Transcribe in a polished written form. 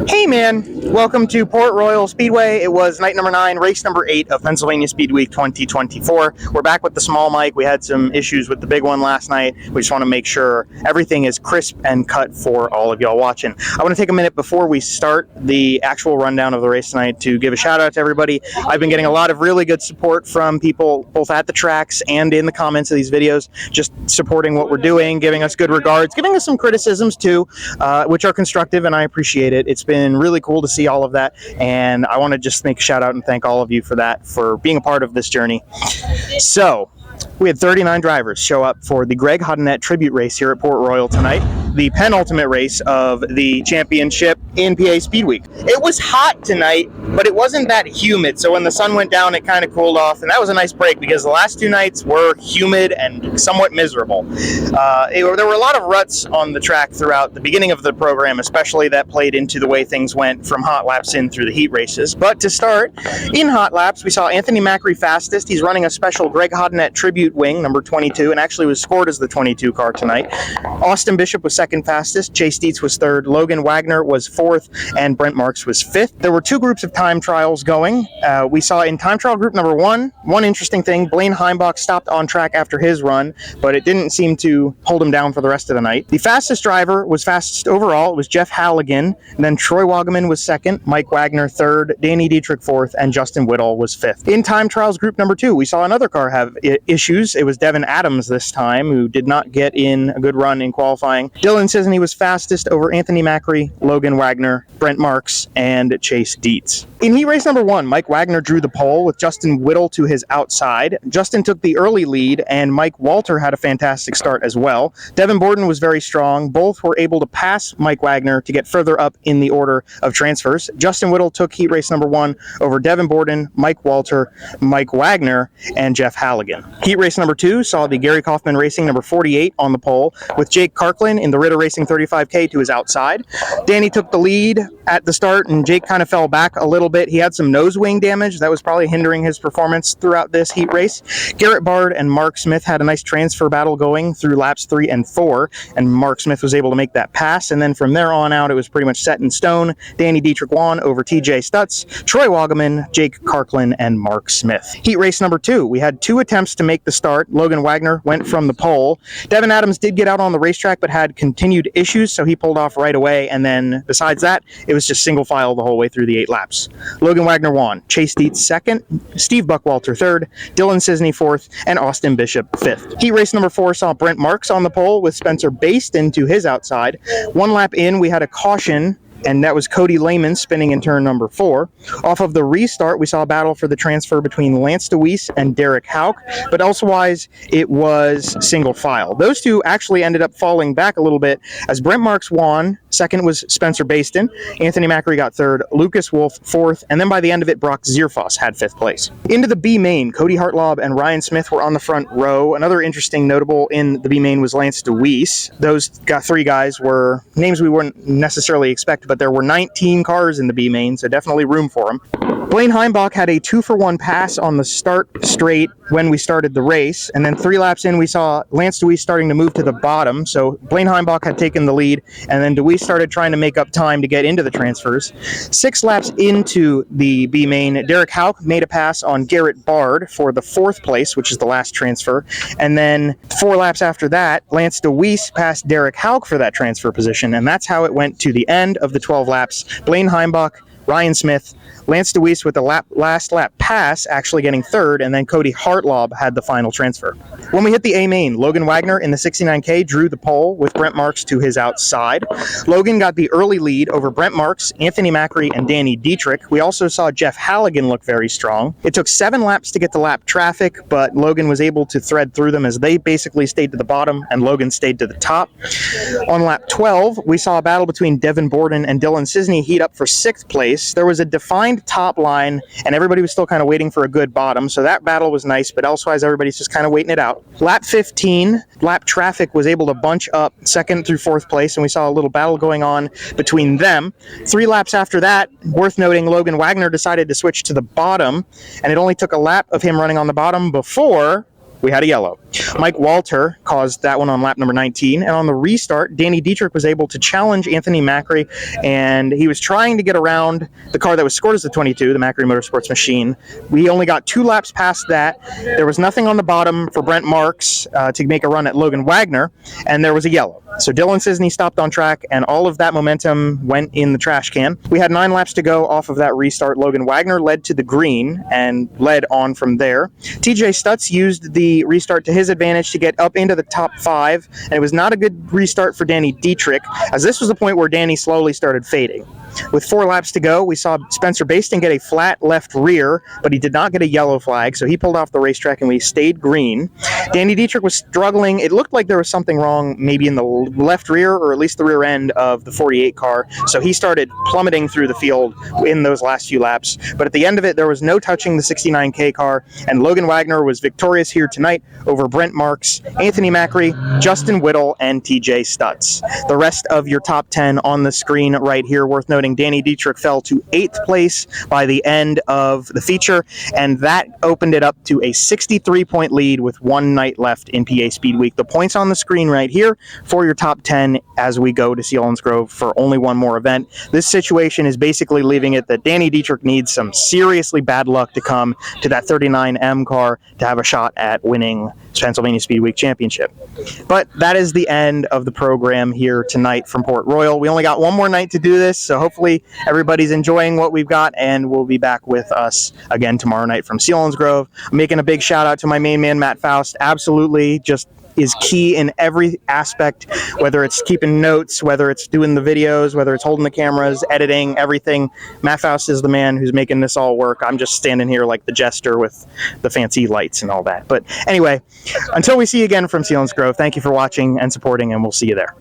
Hey man, welcome to Port Royal Speedway. It was night number 9, race number 8 of Pennsylvania Speedweek 2024. We're back with the small mic. We had some issues with the big one last night. We just want to make sure everything is crisp and cut for all of y'all watching. I want to take a minute before we start the actual rundown of the race tonight to give a shout out to everybody. I've been getting a lot of really good support from people both at the tracks and in the comments of these videos, just supporting what we're doing, giving us good regards, giving us some criticisms too, which are constructive, and I appreciate it. It's been really cool to see all of that, and I want to just make a shout out and thank all of you for that, for being a part of this journey. So we had 39 drivers show up for the Greg Hodnett tribute race here at Port Royal tonight, the penultimate race of the championship in PA Speedweek. It was hot tonight, but it wasn't that humid, so when the sun went down, it kind of cooled off, and that was a nice break because the last 2 nights were humid and somewhat miserable. There were a lot of ruts on the track throughout the beginning of the program, especially that played into the way things went from hot laps in through the heat races. But to start, in hot laps, we saw Anthony Macri fastest. He's running a special Greg Hodnett tribute wing, number 22, and actually was scored as the 22 car tonight. Austin Bishop was second fastest, Chase Dietz was third, Logan Wagner was fourth, and Brent Marks was fifth. There were 2 groups of time trials going. We saw in time trial group number 1, one interesting thing, Blaine Heimbach stopped on track after his run, but it didn't seem to hold him down for the rest of the night. The fastest driver was fastest overall. It was Jeff Halligan, and then Troy Wagaman was second, Mike Wagner third, Danny Dietrich fourth, and Justin Whittle was fifth. In time trials group number 2, we saw another car have issues. It was Devin Adams this time, who did not get in a good run in qualifying. Dylan Cisney was fastest over Anthony Macri, Logan Wagner, Brent Marks, and Chase Dietz. In heat race number 1, Mike Wagner drew the pole with Justin Whittle to his outside. Justin took the early lead, and Mike Walter had a fantastic start as well. Devin Borden was very strong. Both were able to pass Mike Wagner to get further up in the order of transfers. Justin Whittle took heat race number 1 over Devin Borden, Mike Walter, Mike Wagner, and Jeff Halligan. Heat race number 2 saw the Gary Kaufman Racing number 48 on the pole with Jake Karklin in the Ritter Racing 35K to his outside. Danny took the lead at the start, and Jake kind of fell back a little bit. He had some nose wing damage that was probably hindering his performance throughout this heat race. Garrett Bard and Mark Smith had a nice transfer battle going through laps 3 and 4, and Mark Smith was able to make that pass, and then from there on out it was pretty much set in stone. Danny Dietrich won over TJ Stutz, Troy Wagaman, Jake Karklin, and Mark Smith. Heat race number 2, we had 2 attempts to make the start. Logan Wagner went from the pole. Devin Adams did get out on the racetrack but had continued issues, so he pulled off right away, and then besides that, it was just single file the whole way through the 8 laps. Logan Wagner won, Chase Dietz second, Steve Buckwalter third, Dylan Cisney fourth, and Austin Bishop fifth. Heat race number 4 saw Brent Marks on the pole with Spencer Baston to his outside. 1 lap in, we had a caution, and that was Cody Lehman spinning in turn number 4. Off of the restart, we saw a battle for the transfer between Lance DeWeese and Derek Hauk, but elsewise, it was single file. Those 2 actually ended up falling back a little bit as Brent Marks won. Second was Spencer Baston. Anthony Macri got third, Lucas Wolf fourth, and then by the end of it, Brock Zierfoss had 5th place. Into the B main, Cody Hartlob and Ryan Smith were on the front row. Another interesting notable in the B main was Lance DeWeese. Those 3 guys were names we wouldn't necessarily expect, but there were 19 cars in the B main, so definitely room for them. Blaine Heimbach had a 2-for-1 pass on the start straight when we started the race, and then 3 laps in, we saw Lance DeWeese starting to move to the bottom, so Blaine Heimbach had taken the lead, and then DeWeese started trying to make up time to get into the transfers. 6 laps into the B main, Derek Hauk made a pass on Garrett Bard for the 4th place, which is the last transfer, and then 4 laps after that, Lance DeWeese passed Derek Hauk for that transfer position, and that's how it went to the end of the 12 laps. Blaine Heimbach, Ryan Smith, Lance DeWeese with the last lap pass actually getting 3rd, and then Cody Hartlob had the final transfer. When we hit the A main, Logan Wagner in the 69K drew the pole with Brent Marks to his outside. Logan got the early lead over Brent Marks, Anthony Macri, and Danny Dietrich. We also saw Jeff Halligan look very strong. It took 7 laps to get to lap traffic, but Logan was able to thread through them as they basically stayed to the bottom and Logan stayed to the top. On lap 12, we saw a battle between Devin Borden and Dylan Cisney heat up for 6th place. There was a defined top line, and everybody was still kind of waiting for a good bottom, so that battle was nice, but elsewise everybody's just kind of waiting it out. Lap 15, lap traffic was able to bunch up 2nd through 4th place, and we saw a little battle going on between them. 3 laps after that, worth noting, Logan Wagner decided to switch to the bottom, and it only took a lap of him running on the bottom before we had a yellow. Mike Walter caused that one on lap number 19, and on the restart, Danny Dietrich was able to challenge Anthony Macri, and he was trying to get around the car that was scored as the 22, the Macri Motorsports machine. We only got 2 laps past that. There was nothing on the bottom for Brent Marks to make a run at Logan Wagner, and there was a yellow. So Dylan Cisney stopped on track, and all of that momentum went in the trash can. We had 9 laps to go off of that restart. Logan Wagner led to the green and led on from there. TJ Stutz used the restart to his advantage to get up into the top 5, and it was not a good restart for Danny Dietrich, as this was the point where Danny slowly started fading. With 4 laps to go, we saw Spencer Basting get a flat left rear, but he did not get a yellow flag, so he pulled off the racetrack and we stayed green. Danny Dietrich was struggling. It looked like there was something wrong maybe in the left rear, or at least the rear end of the 48 car, so he started plummeting through the field in those last few laps. But at the end of it, there was no touching the 69K car, and Logan Wagner was victorious here tonight over Brent Marks, Anthony Macri, Justin Whittle, and TJ Stutz. The rest of your top 10 on the screen right here. Worth noting, Danny Dietrich fell to 8th place by the end of the feature, and that opened it up to a 63-point lead with 1 night left in PA Speedweek. The points on the screen right here for your top 10 as we go to Selinsgrove for only 1 more event. This situation is basically leaving it that Danny Dietrich needs some seriously bad luck to come to that 39M car to have a shot at winning Pennsylvania Speedweek Championship. But that is the end of the program here tonight from Port Royal. We only got 1 more night to do this, so hopefully everybody's enjoying what we've got, and we'll be back with us again tomorrow night from Selinsgrove. I'm making a big shout out to my main man, Matt Faust. Absolutely just is key in every aspect, whether it's keeping notes, whether it's doing the videos, whether it's holding the cameras, editing, everything. Matt Faust is the man who's making this all work. I'm just standing here like the jester with the fancy lights and all that. But anyway, until we see you again from Selinsgrove, thank you for watching and supporting, and we'll see you there.